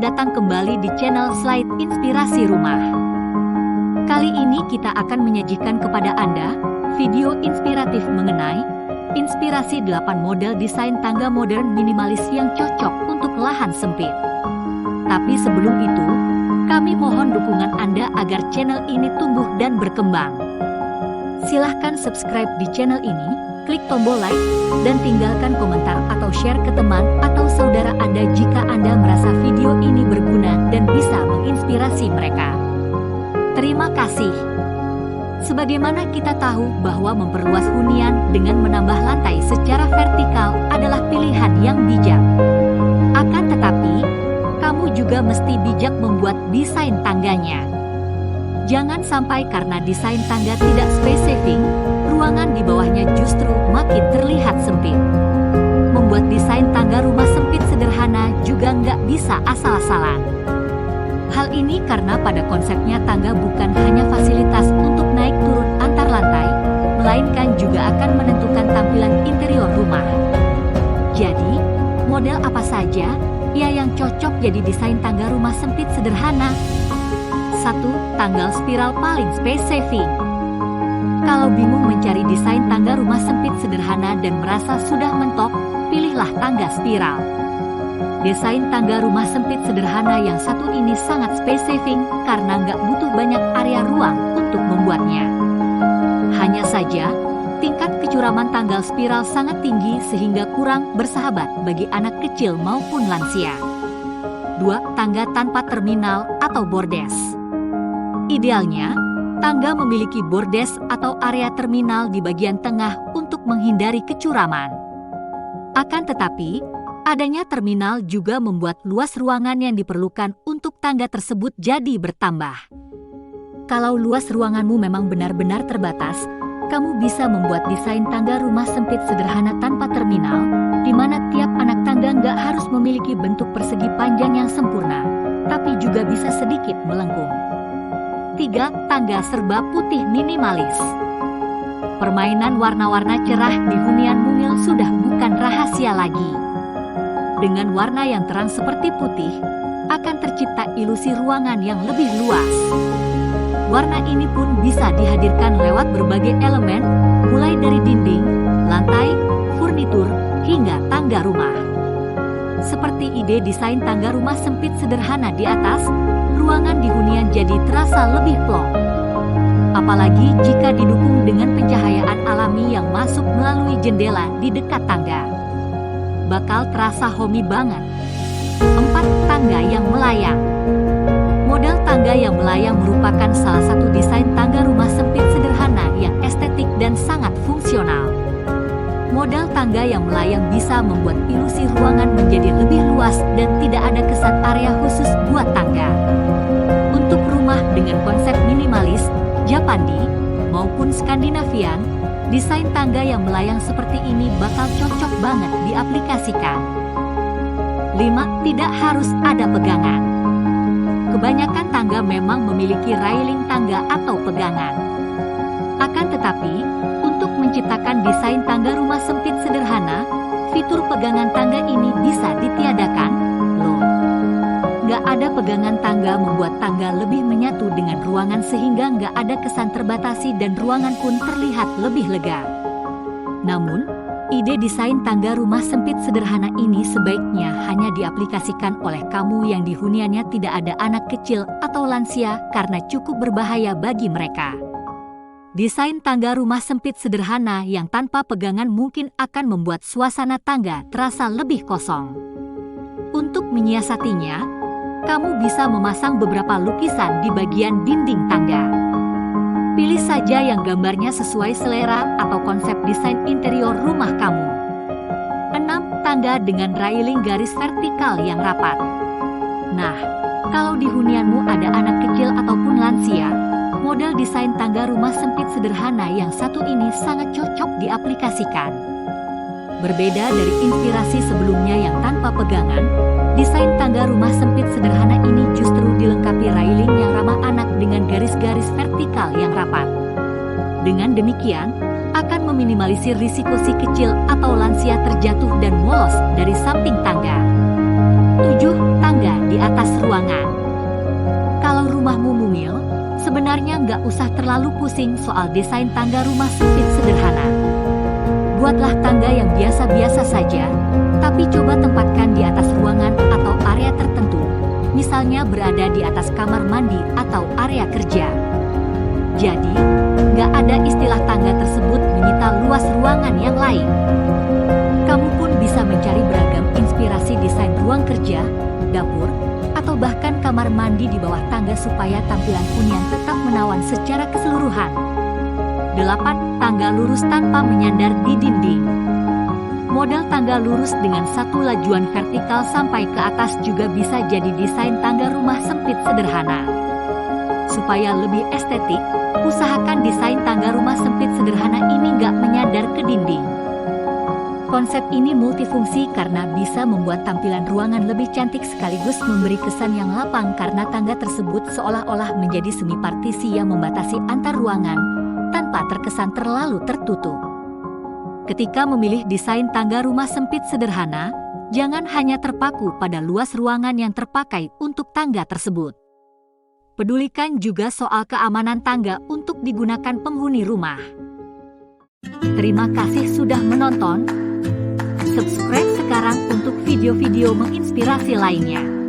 Selamat datang kembali di channel Slide Inspirasi Rumah. Kali ini kita akan menyajikan kepada Anda video inspiratif mengenai inspirasi 8 model desain tangga modern minimalis yang cocok untuk lahan sempit. Tapi sebelum itu, kami mohon dukungan Anda agar channel ini tumbuh dan berkembang. Silahkan subscribe di channel ini, klik tombol like, dan tinggalkan komentar atau share ke teman atau saudara Anda jika Anda merasa video ini berguna dan bisa menginspirasi mereka. Terima kasih. Sebagaimana kita tahu bahwa memperluas hunian dengan menambah lantai secara vertikal adalah pilihan yang bijak. Akan tetapi, kamu juga mesti bijak membuat desain tangganya. Jangan sampai karena desain tangga tidak spesifik, ruangan di bawahnya justru makin terlihat sempit. Membuat desain tangga rumah sempit sederhana juga nggak bisa asal-asalan. Hal ini karena pada konsepnya tangga bukan hanya fasilitas untuk naik turun antar lantai, melainkan juga akan menentukan tampilan interior rumah. Jadi, model apa saja ya yang cocok jadi desain tangga rumah sempit sederhana? 1. Tanggal spiral paling spesifik. Kalau bingung mencari desain tangga rumah sempit sederhana dan merasa sudah mentok, pilihlah tangga spiral. Desain tangga rumah sempit sederhana yang satu ini sangat spesifik karena nggak butuh banyak area ruang untuk membuatnya. Hanya saja, tingkat kecuraman tanggal spiral sangat tinggi sehingga kurang bersahabat bagi anak kecil maupun lansia. 2. Tangga tanpa terminal atau bordes. Idealnya, tangga memiliki bordes atau area terminal di bagian tengah untuk menghindari kecuraman. Akan tetapi, adanya terminal juga membuat luas ruangan yang diperlukan untuk tangga tersebut jadi bertambah. Kalau luas ruanganmu memang benar-benar terbatas, kamu bisa membuat desain tangga rumah sempit sederhana tanpa terminal, di mana tiap anak tangga nggak harus memiliki bentuk persegi panjang yang sempurna, tapi juga bisa sedikit melengkung. 3. Tangga serba putih minimalis. Permainan warna-warna cerah di hunian mungil sudah bukan rahasia lagi. Dengan warna yang terang seperti putih, akan tercipta ilusi ruangan yang lebih luas. Warna ini pun bisa dihadirkan lewat berbagai elemen, mulai dari dinding, lantai, furnitur, hingga tangga rumah. Seperti ide desain tangga rumah sempit sederhana di atas, ruangan di hunian jadi terasa lebih plong. Apalagi jika didukung dengan pencahayaan alami yang masuk melalui jendela di dekat tangga. Bakal terasa homey banget. 4. Tangga yang melayang. Model tangga yang melayang merupakan salah satu desain tangga rumah sempit sederhana yang estetik dan sangat fungsional. Model tangga yang melayang bisa membuat ilusi ruangan menjadi lebih luas dan tidak ada kesan area khusus buat tangga. Untuk rumah dengan konsep minimalis, Japandi, maupun Skandinavian, desain tangga yang melayang seperti ini bakal cocok banget diaplikasikan. 5. Tidak harus ada pegangan. Kebanyakan tangga memang memiliki railing tangga atau pegangan. Akan tetapi, untuk menciptakan desain tangga rumah sempit sederhana, fitur pegangan tangga ini bisa ditiadakan, loh. Nggak ada pegangan tangga membuat tangga lebih menyatu dengan ruangan sehingga nggak ada kesan terbatasi dan ruangan pun terlihat lebih lega. Namun, ide desain tangga rumah sempit sederhana ini sebaiknya hanya diaplikasikan oleh kamu yang di huniannya tidak ada anak kecil atau lansia karena cukup berbahaya bagi mereka. Desain tangga rumah sempit sederhana yang tanpa pegangan mungkin akan membuat suasana tangga terasa lebih kosong. Untuk menyiasatinya, kamu bisa memasang beberapa lukisan di bagian dinding tangga. Pilih saja yang gambarnya sesuai selera atau konsep desain interior rumah kamu. 6. Tangga dengan railing garis vertikal yang rapat. Nah, kalau di hunianmu ada anak kecil ataupun lansia, model desain tangga rumah sempit sederhana yang satu ini sangat cocok diaplikasikan. Berbeda dari inspirasi sebelumnya yang tanpa pegangan, desain tangga rumah sempit sederhana ini justru dilengkapi railing yang ramah anak dengan garis-garis vertikal yang rapat. Dengan demikian, akan meminimalisir risiko si kecil atau lansia terjatuh dan bolos dari samping tangga. 7. Tangga di atas ruangan. Kalau rumahmu mungil, sebenarnya nggak usah terlalu pusing soal desain tangga rumah sempit sederhana. Buatlah tangga yang biasa-biasa saja, tapi coba tempatkan di atas ruangan atau area tertentu, misalnya berada di atas kamar mandi atau area kerja. Jadi, nggak ada istilah tangga tersebut menyita luas ruangan yang lain. Kamu pun bisa mencari beragam inspirasi desain ruang kerja, dapur, atau bahkan kamar mandi di bawah tangga supaya tampilan hunian tetap menawan secara keseluruhan. 8. Tangga lurus tanpa menyandar di dinding. Model tangga lurus dengan satu lajuan vertikal sampai ke atas juga bisa jadi desain tangga rumah sempit sederhana. Supaya lebih estetik, usahakan desain tangga rumah sempit sederhana ini nggak menyandar ke dinding. Konsep ini multifungsi karena bisa membuat tampilan ruangan lebih cantik sekaligus memberi kesan yang lapang karena tangga tersebut seolah-olah menjadi semi partisi yang membatasi antar ruangan, tanpa terkesan terlalu tertutup. Ketika memilih desain tangga rumah sempit sederhana, jangan hanya terpaku pada luas ruangan yang terpakai untuk tangga tersebut. Pedulikan juga soal keamanan tangga untuk digunakan penghuni rumah. Terima kasih sudah menonton. Subscribe sekarang untuk video-video menginspirasi lainnya.